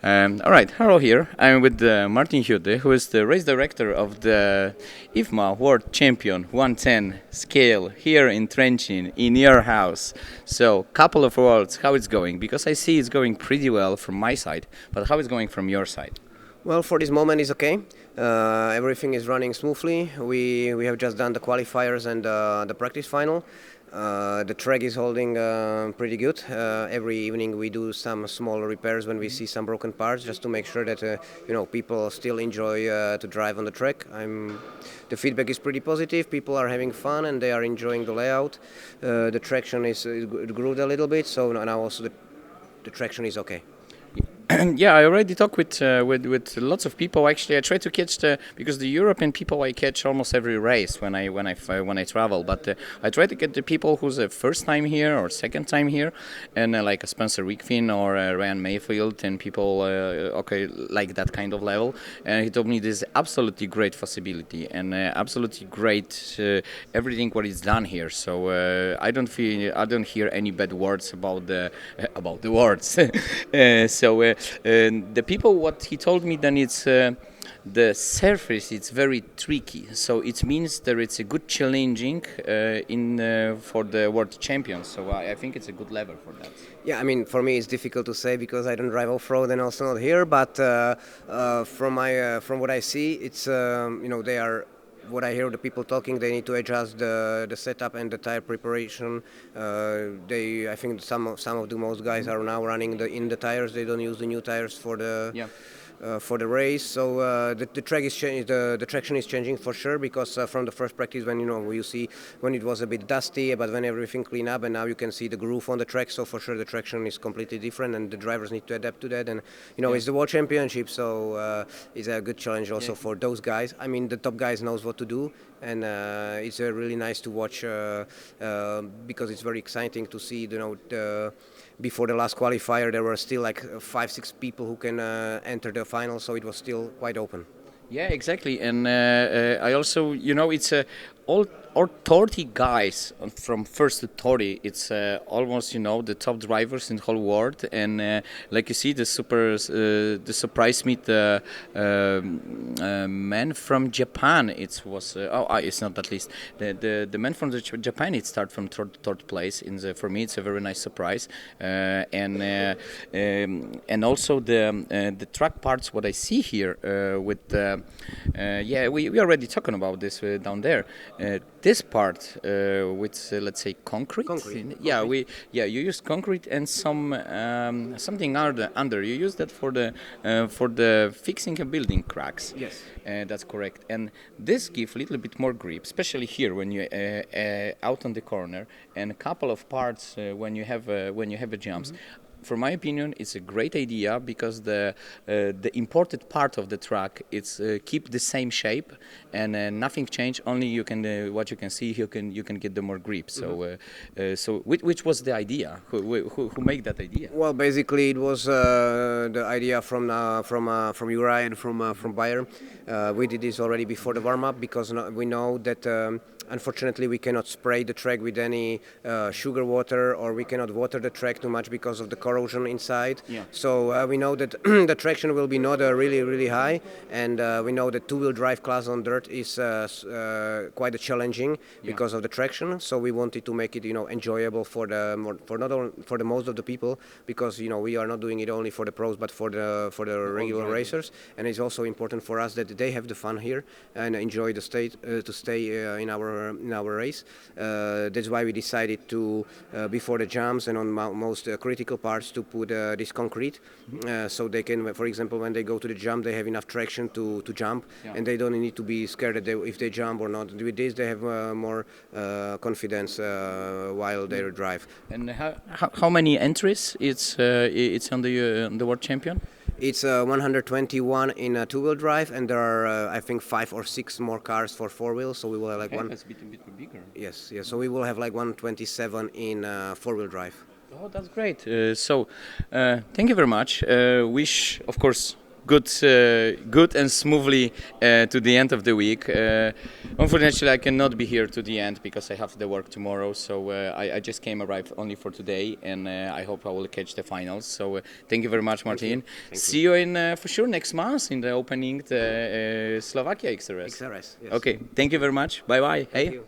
All right, Harold here. I'm with Martin Hudy, who is the race director of the IFMA World Champion 110 scale here in Trenčín, in your house. So, couple of words, how it's going? Because I see it's going pretty well from my side, but how it's going from your side? Well, for this moment it's okay. Everything is running smoothly. We have just done the qualifiers and the practice final. The track is holding pretty good. Every evening we do some small repairs when we see some broken parts, just to make sure that people still enjoy to drive on the track. The feedback is pretty positive. People are having fun and they are enjoying the layout. The traction is grew a little bit, so now also the traction is okay. Yeah, I already talked with lots of people. Actually, I try to catch because the European people I catch almost every race when I travel. But I try to get the people who's the first time here or second time here, and like Spencer Wickfin or Ryan Mayfield and people like that kind of level. And he told me this is absolutely great possibility and absolutely great everything what is done here. So I don't hear any bad words about the words. The people, what he told me, then it's the surface. It's very tricky, so it means that it's a good challenging for the world champions. So I think it's a good level for that. Yeah, I mean, for me it's difficult to say because I don't drive off-road and also not here. But from what I see, it's they are. What I hear the people talking, they need to adjust the setup and the tire preparation. I think some of the most guys are now running in the tires. They don't use the new tires for the race. So the track is changing. The traction is changing for sure because from the first practice when you see when it was a bit dusty, but when everything cleaned up and now you can see the groove on the track. So for sure the traction is completely different and the drivers need to adapt to that. And it's the World Championship, so it's a good challenge also for those guys. I mean, the top guys knows what to do, and it's really nice to watch because it's very exciting to see. Before the last qualifier, there were still like 5-6 people who can enter the final, so it was still quite open. Yeah, exactly. And I also, it's all 30 guys from first to 30. It's almost, the top drivers in the whole world. And like you see, the surprise meet the man from Japan. It's not at least the man from Japan. It started from third place. For me, it's a very nice surprise. And also the track parts. What I see here with we already talking about this down there. This part with let's say concrete. You use concrete and something under. You use that for the fixing and building cracks. Yes, that's correct. And this gives a little bit more grip, especially here when you out on the corner, and a couple of parts when you have jumps. Mm-hmm. For my opinion, it's a great idea because the imported part of the track it's keep the same shape and nothing changed. Only what you can see you can get the more grip. So which was the idea? Who made that idea? Well, basically it was the idea from Uri and from Bayer. We did this already before the warm up because we know that. Unfortunately, we cannot spray the track with any sugar water, or we cannot water the track too much because of the corrosion inside. Yeah. So we know that the traction will be not really, really high, and we know that two-wheel drive class on dirt is quite challenging because of the traction. So we wanted to make it, enjoyable for the most of the people, because we are not doing it only for the pros, but for the regular racers, and it's also important for us that they have the fun here and enjoy to stay in our race. That's why we decided to before the jumps and on most critical parts to put this concrete, so they can, for example, when they go to the jump, they have enough traction to jump, and they don't need to be scared that if they jump or not. With this, they have more confidence while they drive. And how many entries it's on the World Champion? It's 121 in a two-wheel drive, and there are I think 5 or 6 more cars for four-wheel. So we will have That's a bit bigger. Yes. So we will have 127 in four-wheel drive. Oh, that's great. Thank you very much. Wish, of course, good and smoothly to the end of the week. Unfortunately, I cannot be here to the end because I have the work tomorrow. So I just arrived only for today, and I hope I will catch the finals. So thank you very much, Martin. See you in for sure next month in the opening the Slovakia XRS. XRS. Yes. Okay, thank you very much. Bye bye. Hey. You.